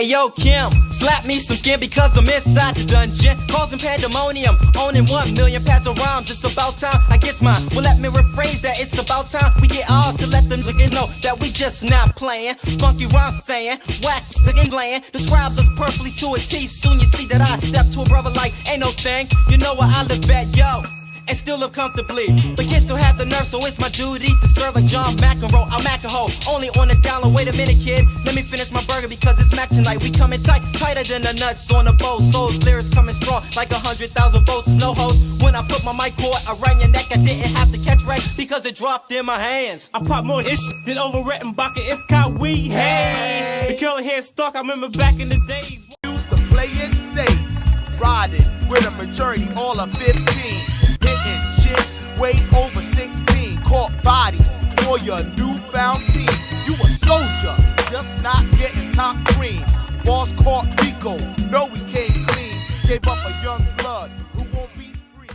Ayo, Kim, slap me some skin because I'm inside the dungeon, causing pandemonium, owning 1 million pads of rhymes. It's about time I get mine. Well, let me rephrase that. It's about time we get ours to let them niggas know that we just not playing. Funky rhyme saying, whack, singing, laying, describes us perfectly to a T. Soon you see that I step to a brother like ain't no thing. You know where I live at, yo, and still live comfortably. But kids still have the nerve, so it's my duty to serve like John McEnroe. I'm Macaho, only on the down low. Wait a minute, kid, let me finish my burger because it's Mac tonight. We coming tight, tighter than the nuts on the bow. Souls, lyrics coming strong like 100,000 volts. No host, when I put my mic cord around your neck, I didn't have to catch wreck because it dropped in my hands. I pop more ish than overwritten Baka. It's caught weed. Hey, the killer head stuck. I remember back in the days. Used to play it safe, riding with a maturity all of 15. Hitting chicks way over 16. Caught bodies for your newfound team. You a soldier, just not getting top green. Boss caught Rico, no we came clean. Gave up a young blood who won't be free.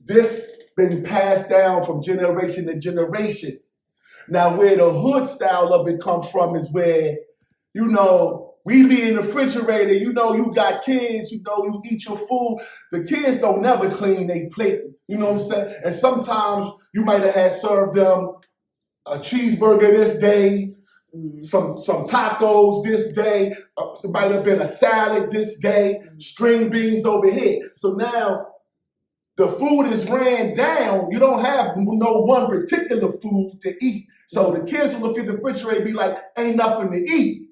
This been passed down from generation to generation. Now where the hood style of it comes from is where, you know, we be in the refrigerator, you know, you got kids, you know, you eat your food. The kids don't never clean their plate, you know what I'm saying? And sometimes you might have had served them a cheeseburger this day, some tacos this day, it might have been a salad this day, string beans over here. So now the food is ran down. You don't have no one particular food to eat. So the kids will look at the refrigerator and be like, ain't nothing to eat.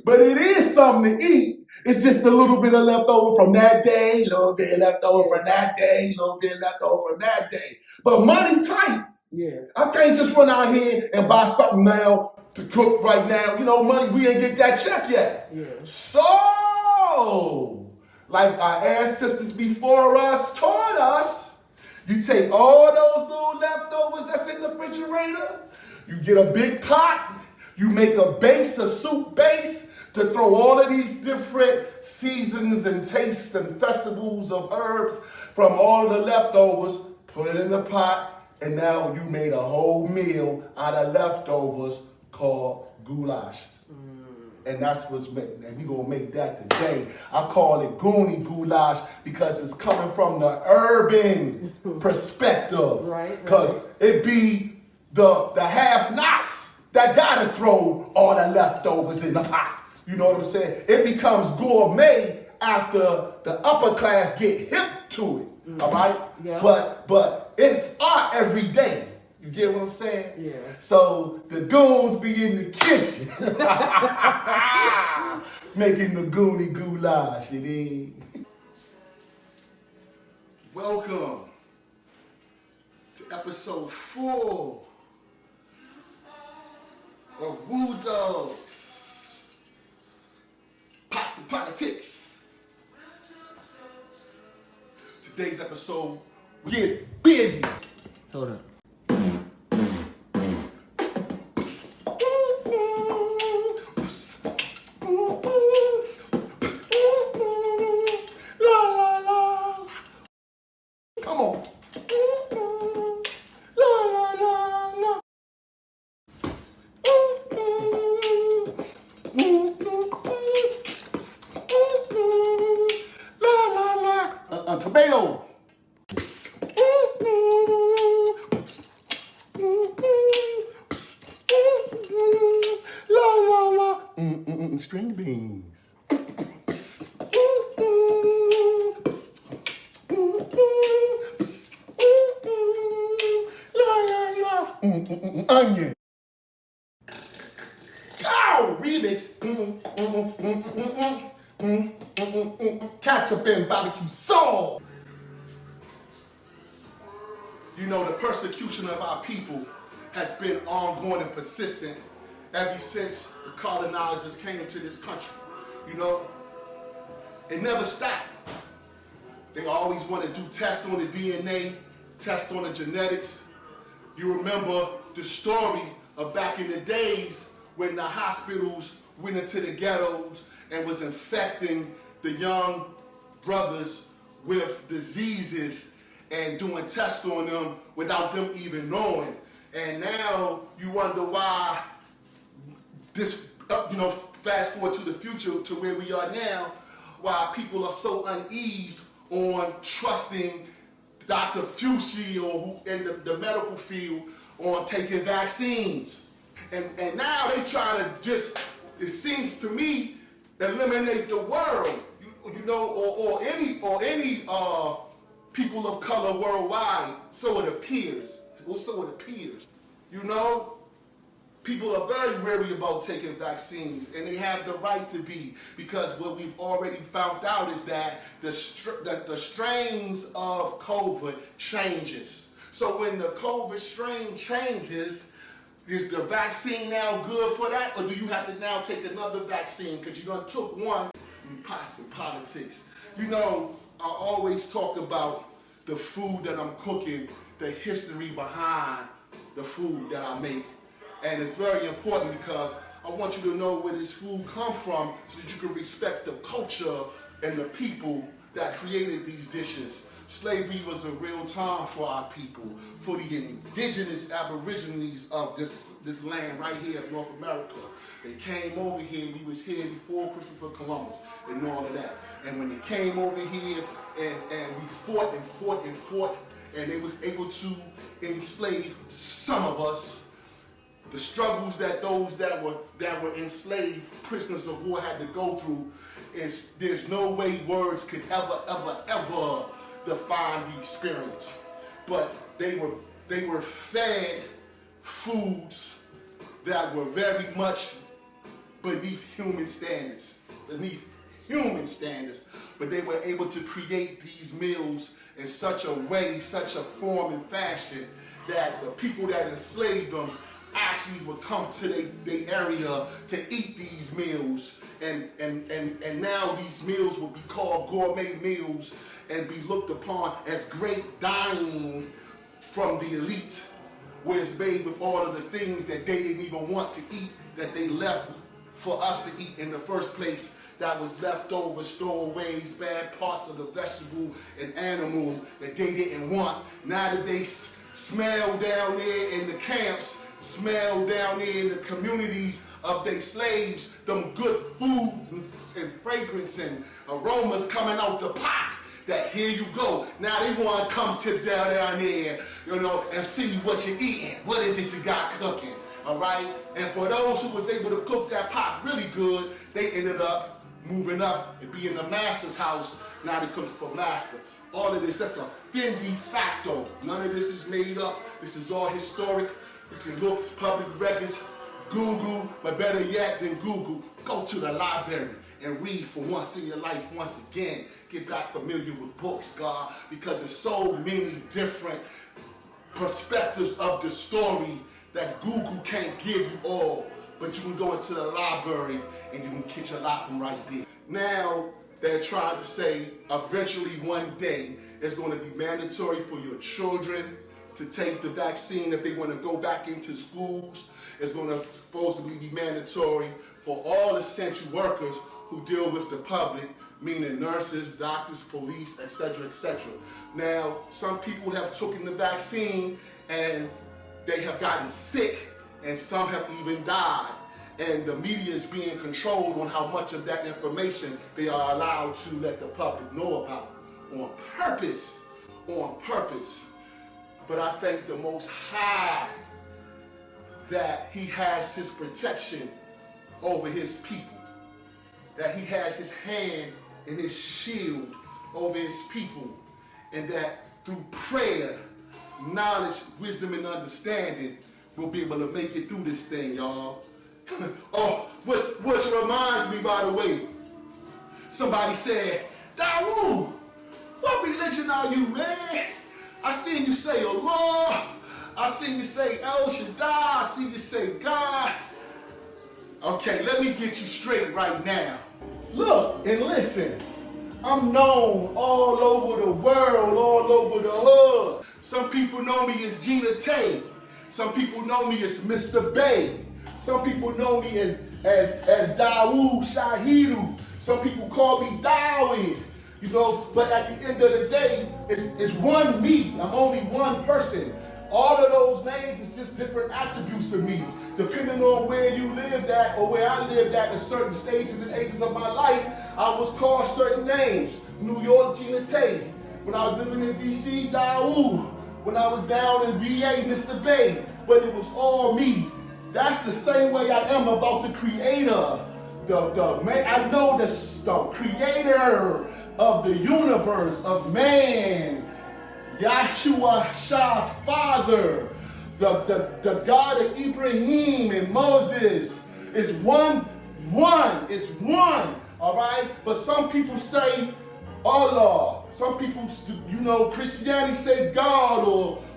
But it is something to eat. It's just a little bit of leftover from that day, a little bit left over from that day, a little bit left over from that day. But money tight. Yeah. I can't just run out here and buy something now to cook right now. You know, money, we ain't get that check yet. Yeah. So, like our ancestors before us taught us, you take all those little leftovers that's in the refrigerator, you get a big pot, you make a base, a soup base, to throw all of these different seasons and tastes and festivals of herbs from all of the leftovers, put it in the pot, and now you made a whole meal out of leftovers called goulash. And that's what's made, and we gonna make that today. I call it Goonie goulash because it's coming from the urban perspective. Right. Because it be the have-nots that gotta throw all the leftovers in the pot. You know what I'm saying? It becomes gourmet after the upper class get hip to it. All right? Yeah. But it's art every day. You get what I'm saying? Yeah. So the goons be in the kitchen making the Goonie goulash, you dig? Welcome to episode 4 of Woo Dogs, Pots and Politics. Today's episode, we get busy. Hold up. Come on. La la la la. La la la. Tomato. La la la. String beans. Onion. Cow remix. Ketchup and barbecue sauce. You know, the persecution of our people has been ongoing and persistent ever since the colonizers came to this country. You know, it never stopped. They always want to do tests on the DNA, tests on the genetics. You remember the story of back in the days when the hospitals went into the ghettos and was infecting the young brothers with diseases and doing tests on them without them even knowing. And now you wonder why this, fast forward to the future to where we are now, why people are so uneased on trusting Dr. Fauci or who in the medical field on taking vaccines. And now they try to just, it seems to me, eliminate the world, you know, or any people of color worldwide. So it appears. Well, so it appears. You know, people are very wary about taking vaccines, and they have the right to be, because what we've already found out is that the strains of COVID changes. So when the COVID strain changes, is the vaccine now good for that, or do you have to now take another vaccine because you done took one? In politics, you know, I always talk about the food that I'm cooking, the history behind the food that I make. And it's very important because I want you to know where this food comes from so that you can respect the culture and the people that created these dishes. Slavery was a real time for our people, for the indigenous aborigines of this land right here in North America. They came over here, we was here before Christopher Columbus and all of that. And when they came over here and we fought, and they was able to enslave some of us, the struggles that those that were enslaved, prisoners of war, had to go through, is there's no way words could ever define the experience. But they were fed foods that were very much beneath human standards, but they were able to create these meals in such a way, such a form and fashion that the people that enslaved them actually would come to their area to eat these meals, and now these meals will be called gourmet meals and be looked upon as great dining from the elite, where it's made with all of the things that they didn't even want to eat, that they left for us to eat in the first place, that was leftover, stowaways, bad parts of the vegetable and animal that they didn't want. Now that they smell down there in the camps, smell down there in the communities of their slaves, them good foods and fragrance and aromas coming out the pot, that here you go. Now they want to come tip down there, you know, and see what you're eating. What is it you got cooking, all right? And for those who was able to cook that pot really good, they ended up moving up and being the master's house. Now they cooking for master. All of this, that's a Fendi facto. None of this is made up. This is all historic. You can look, public records, Google, but better yet than Google, go to the library and read for once in your life, once again. Get back familiar with books, God, because there's so many different perspectives of the story that Google can't give you all, but you can go into the library and you can catch a lot from right there. Now, they're trying to say eventually one day it's going to be mandatory for your children to take the vaccine if they want to go back into schools. It's going to supposedly be mandatory for all essential workers who deal with the public, meaning nurses, doctors, police, etc., etc. Now, some people have taken the vaccine and they have gotten sick, and some have even died. And the media is being controlled on how much of that information they are allowed to let the public know about, on purpose. But I thank the Most High that He has His protection over His people, that He has His hand and His shield over His people, and that through prayer, knowledge, wisdom, and understanding, we'll be able to make it through this thing, y'all. Oh, which reminds me, by the way, somebody said, Dawood, what religion are you, man? I seen you say Allah, I seen you say El Shaddai, I seen you say God. Okay, let me get you straight right now. Look and listen, I'm known all over the world, all over the hood. Some people know me as Gina Tay. Some people know me as Mr. Bay. Some people know me as Dawood Shahidu. Some people call me Dawid, you know, but at the end of the day, it's one me. I'm only one person. All of those names is just different attributes of me. Depending on where you lived at or where I lived at certain stages and ages of my life, I was called certain names. New York, Gina Tay. When I was living in DC, Daoud. When I was down in VA, Mr. Bay. But it was all me. That's the same way I am about the creator. I know the creator of the universe, of man. Yahshua Shah's father, the God of Ibrahim and Moses is one, all right? But some people say Allah. Some people, Christianity say God,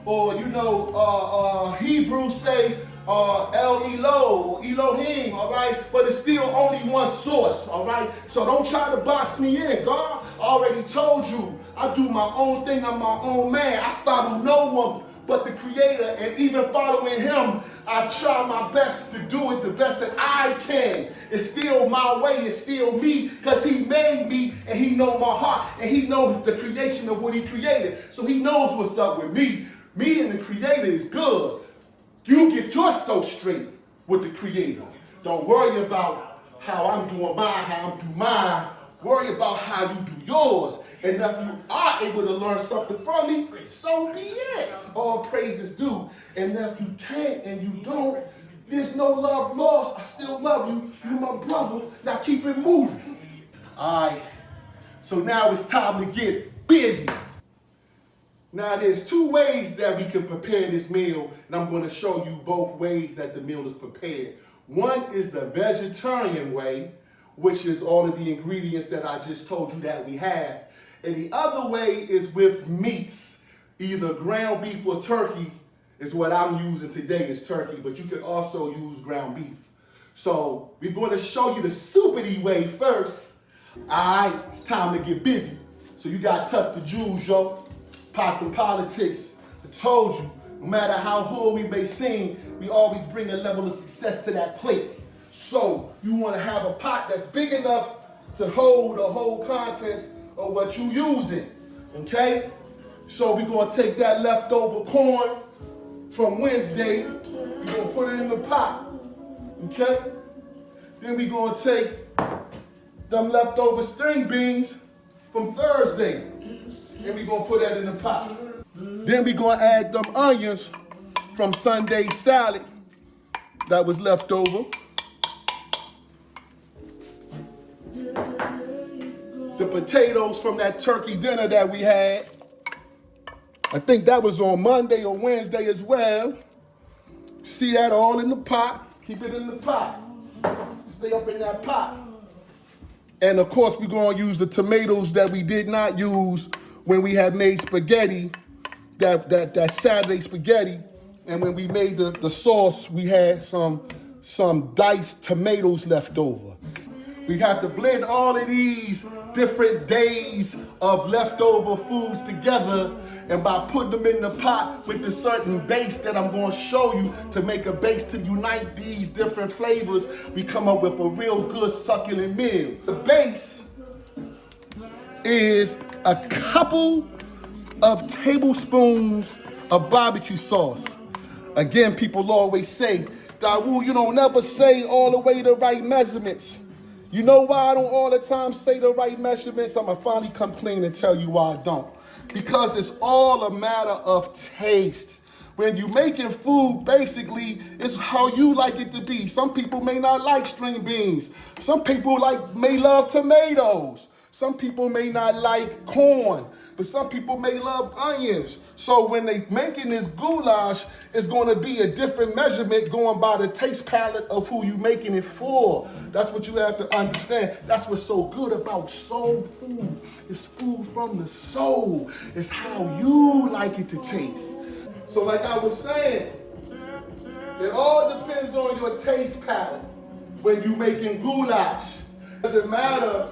or Hebrew say El Elo, Elohim, all right? But it's still only one source, all right? So don't try to box me in. God already told you, I do my own thing, I'm my own man. I follow no one but the Creator, and even following Him, I try my best to do it the best that I can. It's still my way, it's still me, because He made me, and He knows my heart, and He knows the creation of what He created. So He knows what's up with me. Me and the Creator is good. You get yourself straight with the Creator. Don't worry about how I'm doing mine, how I'm doing mine. Worry about how you do yours. And if you are able to learn something from me, so be it. All praise is due. And if you can't and you don't, there's no love lost. I still love you. You're my brother. Now keep it moving. All right. So now it's time to get busy. Now there's two ways that we can prepare this meal, and I'm going to show you both ways that the meal is prepared. One is the vegetarian way, which is all of the ingredients that I just told you that we have. And the other way is with meats, either ground beef or turkey is what I'm using today is turkey, but you can also use ground beef. So we're going to show you the soupity way first. All right, it's time to get busy. So you got to tuck the jewels, yo. Pots and politics. I told you, no matter how hood we may seem, we always bring a level of success to that plate. So you want to have a pot that's big enough to hold the whole contents of what you using, okay? So we're going to take that leftover corn from Wednesday, we're going to put it in the pot, okay? Then we're going to take them leftover string beans from Thursday, and we're going to put that in the pot. Then we're going to add them onions from Sunday's salad that was left over. The potatoes from that turkey dinner that we had. I think that was on Monday or Wednesday as well. See that all in the pot. Keep it in the pot. Stay up in that pot. And of course, we're going to use the tomatoes that we did not use when we had made spaghetti, that Saturday spaghetti. And when we made the sauce, we had some diced tomatoes left over. We have to blend all of these different days of leftover foods together, and by putting them in the pot with a certain base that I'm going to show you to make a base to unite these different flavors, we come up with a real good succulent meal. The base is a couple of tablespoons of barbecue sauce. Again, people always say, Dawu, you don't never say all the way the right measurements. You know why I don't all the time say the right measurements? I'm gonna finally come clean and tell you why I don't. Because it's all a matter of taste. When you're making food, basically, it's how you like it to be. Some people may not like string beans. Some people may love tomatoes. Some people may not like corn, but some people may love onions. So when they making this goulash, it's going to be a different measurement going by the taste palette of who you making it for. That's what you have to understand. That's what's so good about soul food. It's food from the soul. It's how you like it to taste. So like I was saying, it all depends on your taste palette when you making goulash. It doesn't matter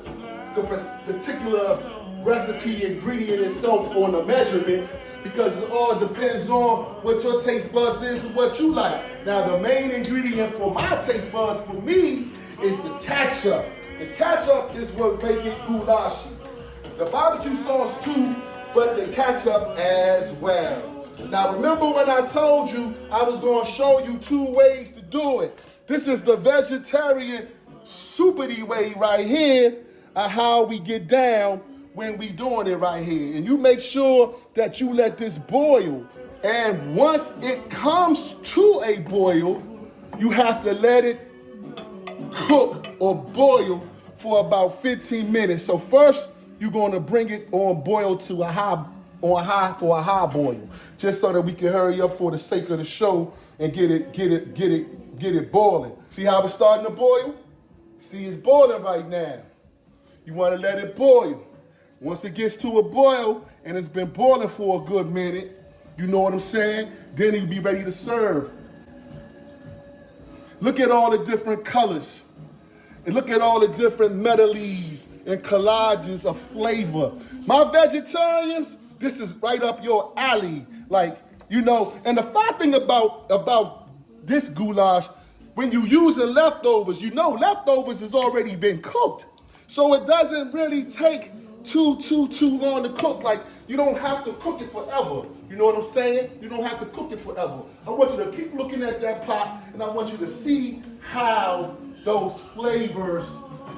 the particular recipe ingredient itself on the measurements, because it all depends on what your taste buds is and what you like. Now the main ingredient for my taste buds for me is the ketchup. The ketchup is what makes it goulash. The barbecue sauce too, but the ketchup as well. Now remember when I told you I was gonna show you 2 ways to do it. This is the vegetarian soupy way right here of how we get down when we doing it right here. And you make sure that you let this boil. And once it comes to a boil, you have to let it cook or boil for about 15 minutes. So first, you're gonna bring it on boil to a high boil, just so that we can hurry up for the sake of the show and get it boiling. See how it's starting to boil? See, it's boiling right now. You wanna let it boil. Once it gets to a boil and it's been boiling for a good minute, you know what I'm saying? Then you'll be ready to serve. Look at all the different colors. And look at all the different medleys and collages of flavor. My vegetarians, this is right up your alley. Like, you know, and the fun thing about this goulash, when you using leftovers, you know leftovers has already been cooked. So it doesn't really take too long to cook. Like, you don't have to cook it forever. You know what I'm saying? You don't have to cook it forever. I want you to keep looking at that pot, and I want you to see how those flavors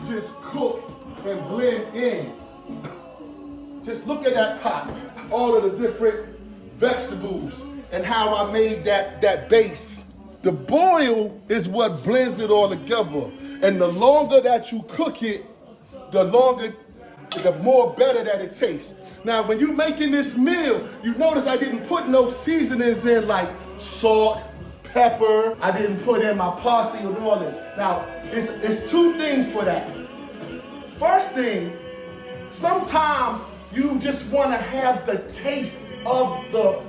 just cook and blend in. Just look at that pot, all of the different vegetables, and how I made that base. The boil is what blends it all together. And the longer that you cook it, the more better that it tastes. Now, when you're making this meal, you notice I didn't put no seasonings in like salt, pepper. I didn't put in my parsley and all this. Now, it's 2 things for that. First thing, sometimes you just want to have the taste of the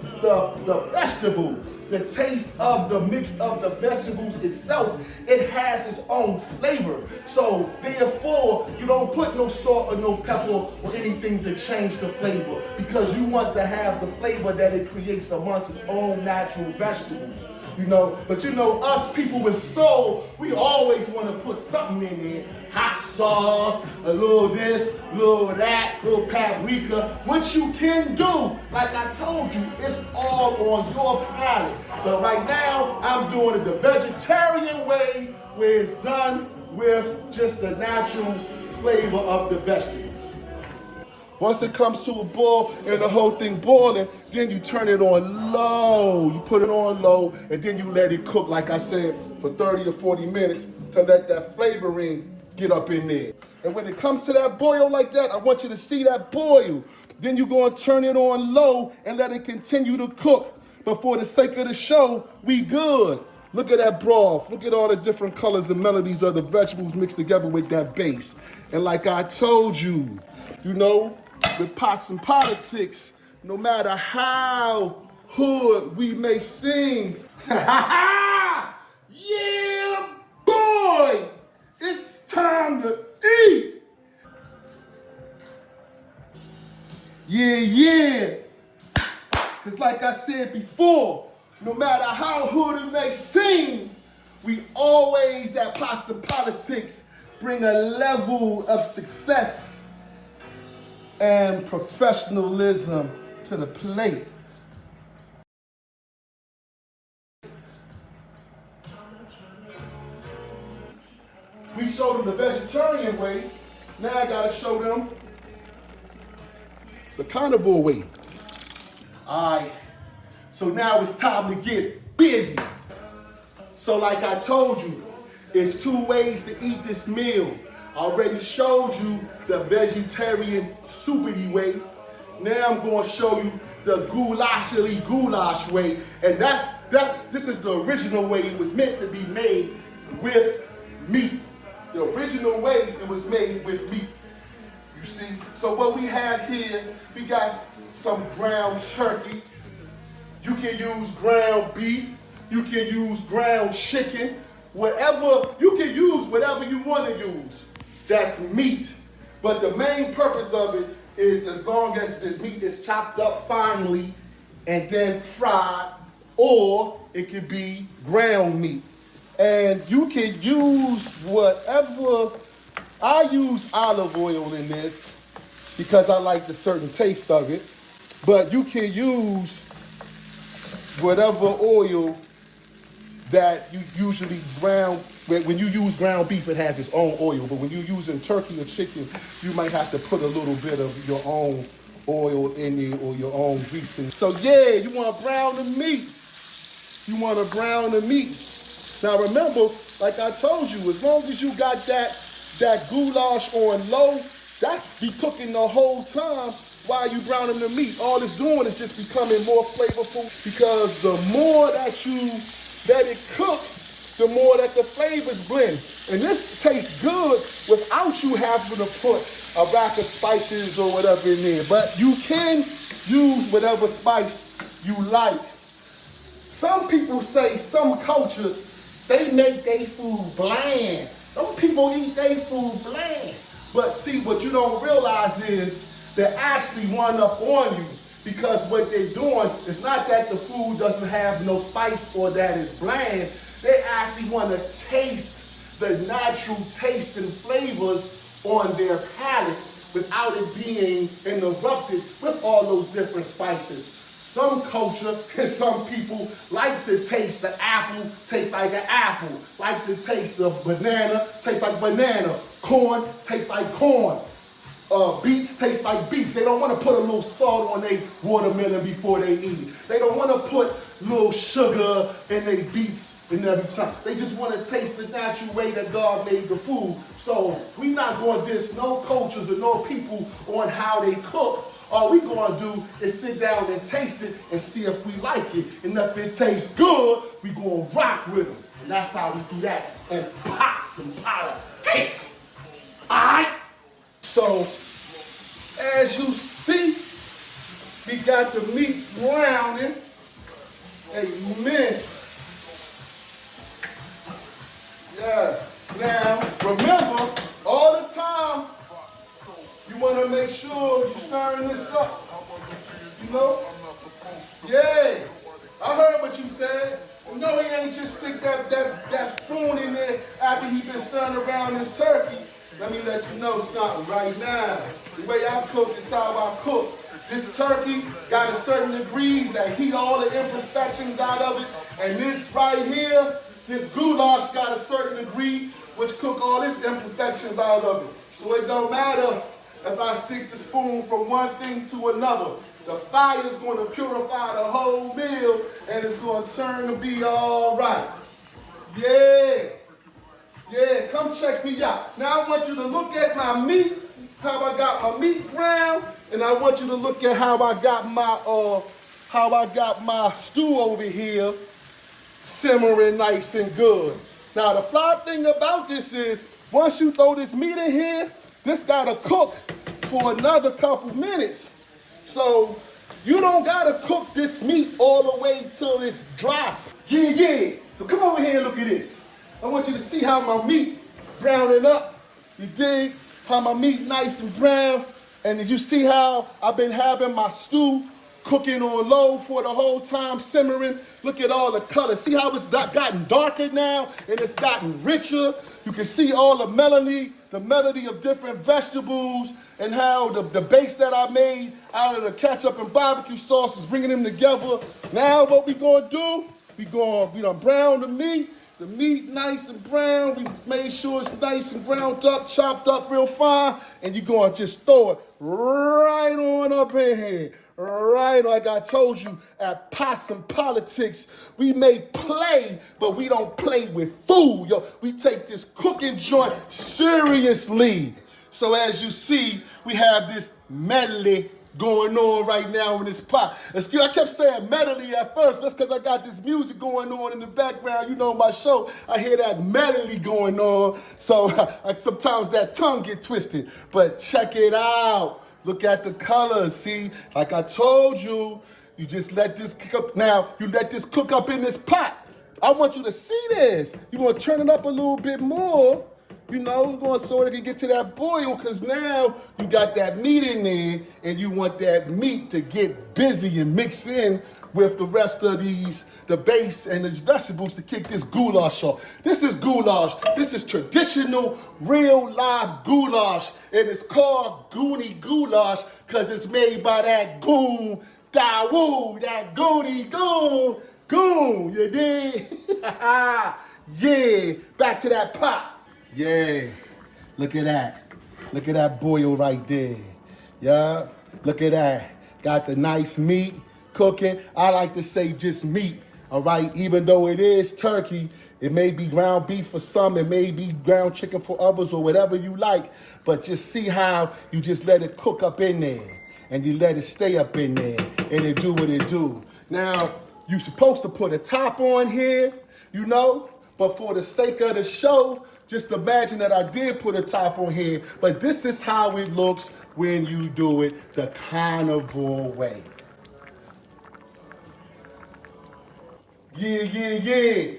vegetable, the taste of the mix of the vegetables itself. It has its own flavor. So therefore, you don't put no salt or no pepper or anything to change the flavor, because you want to have the flavor that it creates amongst its own natural vegetables. You know, but you know, us people with soul, we always want to put something in there. Hot sauce, a little this, a little that, a little paprika. What you can do, like I told you, it's all on your palate. But right now, I'm doing it the vegetarian way, where it's done with just the natural flavor of the vegetables. Once it comes to a boil and the whole thing boiling, then you turn it on low. You put it on low, and then you let it cook, like I said, for 30 or 40 minutes to let that flavoring get up in there. And when it comes to that boil like that, I want you to see that boil. Then you're going to turn it on low and let it continue to cook. But for the sake of the show, we good. Look at that broth. Look at all the different colors and melodies of the vegetables mixed together with that base. And like I told you, you know, with pots and politics, no matter how hood we may sing, yeah, boy, it's time to eat. Yeah. Because like I said before, no matter how hood it may seem, we always at Pots and Politics bring a level of success and professionalism to the plate. We showed them the vegetarian way. Now I gotta show them the carnivore way. All right, so now it's time to get busy. So like I told you, it's 2 ways to eat this meal. I already showed you the vegetarian soupy way. Now I'm going to show you the goulash way, and this is the original way it was meant to be made with meat. The original way it was made with meat. You see? So what we have here, we got some ground turkey. You can use ground beef. You can use ground chicken. You can use whatever you want to use. That's meat. But the main purpose of it is, as long as the meat is chopped up finely and then fried, or it could be ground meat. And you can use whatever. I use olive oil in this because I like the certain taste of it. But you can use whatever oil that you usually brown, when you use ground beef, it has its own oil, but when you're using turkey or chicken, you might have to put a little bit of your own oil in there or your own grease in it. So yeah, you want to brown the meat. You want to brown the meat. Now remember, like I told you, as long as you got that goulash on low, that be cooking the whole time while you browning the meat. All it's doing is just becoming more flavorful, because the more that you let it cook, the more that the flavors blend. And this tastes good without you having to put a rack of spices or whatever in there. But you can use whatever spice you like. Some people say some cultures, they make their food bland. Some people eat their food bland. But see, what you don't realize is they're actually one up on you, because what they're doing is not that the food doesn't have no spice or that it's bland. They actually want to taste the natural taste and flavors on their palate without it being interrupted with all those different spices. Some culture and some people like to taste the apple, taste like an apple. Like to taste the banana, taste like banana. Corn, taste like corn. Beets taste like beets. They don't want to put a little salt on their watermelon before they eat it. They don't want to put little sugar in their beets and every time. They just want to taste the natural way that God made the food. So we're not going to diss no cultures or no people on how they cook. All we're going to do is sit down and taste it and see if we like it. And if it tastes good, we're going to rock with them. And that's how we do that in pots and politics. All right? So, as you see, we got the meat browning. Amen. Yes. Now, remember, all the time, you want to make sure you're stirring this up. You know? Yeah. I heard what you said. No, he ain't just stick that spoon in there after he been stirring around this turkey. Let me let you know something right now. The way I cook is how I cook. This turkey got a certain degrees that heat all the imperfections out of it. And this right here, this goulash got a certain degree which cook all its imperfections out of it. So it don't matter if I stick the spoon from one thing to another. The fire is going to purify the whole meal and it's going to turn to be all right. Yeah. Yeah, come check me out. Now I want you to look at my meat, how I got my meat brown, and I want you to look at how I got my stew over here simmering nice and good. Now the fly thing about this is, once you throw this meat in here, this gotta cook for another couple minutes. So you don't gotta cook this meat all the way till it's dry. Yeah. So come over here and look at this. I want you to see how my meat browning up. You dig? How my meat nice and brown. And you see how I've been having my stew cooking on low for the whole time, simmering. Look at all the colors. See how it's gotten darker now and it's gotten richer. You can see all the melody of different vegetables, and how the base that I made out of the ketchup and barbecue sauce is bringing them together. Now what we gonna do, we done brown the meat. The meat nice and brown. We made sure it's nice and browned up, chopped up real fine, and you're gonna just throw it right on up in here. Right, like I told you, at Possum Politics, we may play, but we don't play with food. Yo, we take this cooking joint seriously. So as you see, we have this medley going on right now in this pot. Excuse, I kept saying medley at first. That's because I got this music going on in the background. You know, my show, I hear that medley going on. So sometimes that tongue get twisted. But check it out. Look at the colors. See, like I told you, you just let this cook up. Now, you let this cook up in this pot. I want you to see this. You're going to turn it up a little bit more. You know, going so it can get to that boil, because now you got that meat in there and you want that meat to get busy and mix in with the rest of the base and these vegetables to kick this goulash off. This is goulash. This is traditional, real live goulash. And it's called Goonie goulash because it's made by that goon Dawood, that Goonie, goon, you dig? Yeah, back to that pop. Yeah, look at that. Look at that boil right there. Yeah, look at that. Got the nice meat cooking. I like to say just meat, all right? Even though it is turkey, it may be ground beef for some, it may be ground chicken for others, or whatever you like. But just see how you just let it cook up in there, and you let it stay up in there, and it do what it do. Now, you're supposed to put a top on here, you know, but for the sake of the show, just imagine that I did put a top on here, but this is how it looks when you do it the carnivore way. Yeah.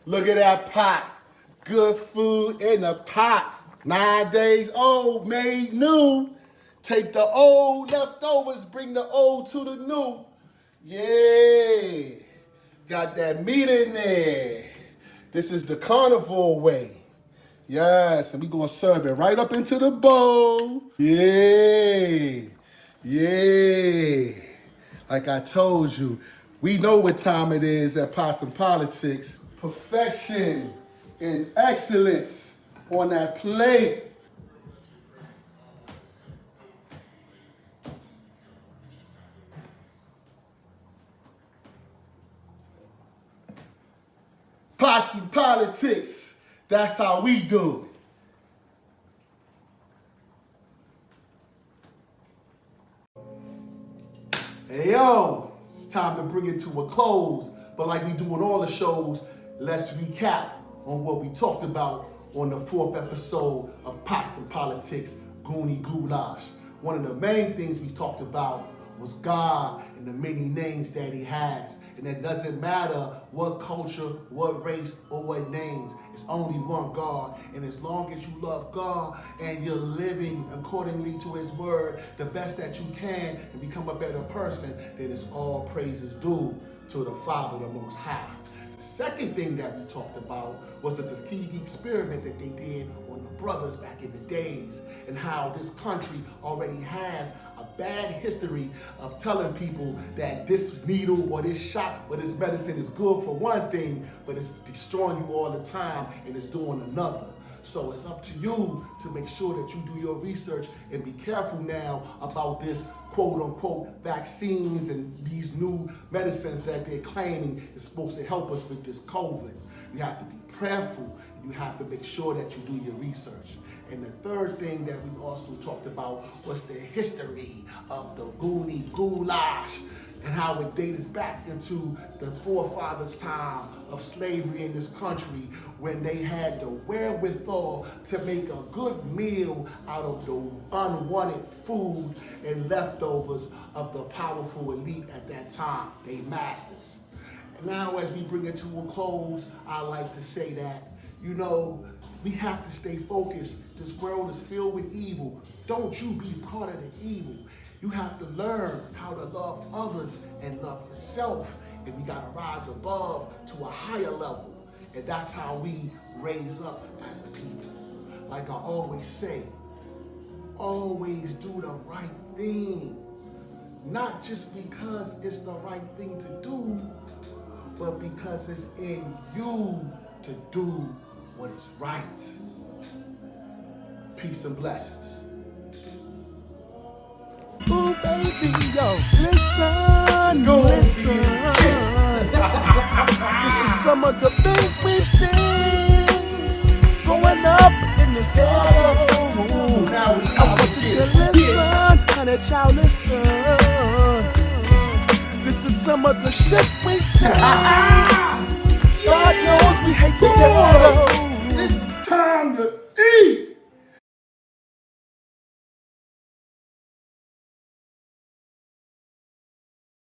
Look at that pot. Good food in a pot. 9 days old, made new. Take the old leftovers, bring the old to the new. Yeah. Got that meat in there. This is the carnivore way. Yes, and we're going to serve it right up into the bowl. Yeah. Like I told you, we know what time it is at Possum Politics. Perfection and excellence on that plate. Possum Politics, that's how we do it. Hey yo, it's time to bring it to a close. But like we do on all the shows, let's recap on what we talked about on the 4th episode of Possum Politics, Goonie Goulash. One of the main things we talked about was God and the many names that he has. And it doesn't matter what culture, what race, or what names. It's only one God. And as long as you love God and you're living accordingly to his word, the best that you can, and become a better person, then it's all praises due to the Father, the Most High. The second thing that we talked about was the Tuskegee experiment that they did on the brothers back in the days, and how this country already has a bad history of telling people that this needle or this shot or this medicine is good for one thing, but it's destroying you all the time and it's doing another. So it's up to you to make sure that you do your research and be careful now about this quote unquote vaccines and these new medicines that they're claiming is supposed to help us with this COVID. You have to be prayerful. You have to make sure that you do your research. And the third thing that we also talked about was the history of the Goonie Goulash and how it dates back into the forefathers' time of slavery in this country, when they had the wherewithal to make a good meal out of the unwanted food and leftovers of the powerful elite at that time, they masters. And now as we bring it to a close, I like to say that, you know, we have to stay focused. This world is filled with evil. Don't you be part of the evil. You have to learn how to love others and love yourself. And we gotta rise above to a higher level. And that's how we raise up as a people. Like I always say, always do the right thing. Not just because it's the right thing to do, but because it's in you to do what is right. Peace and blessings. Ooh, baby, yo, listen. This is some of the things we've seen growing up in this ghetto. I want you to listen, honey, child, listen. This is some of the shit we see. God knows we hate the ghetto.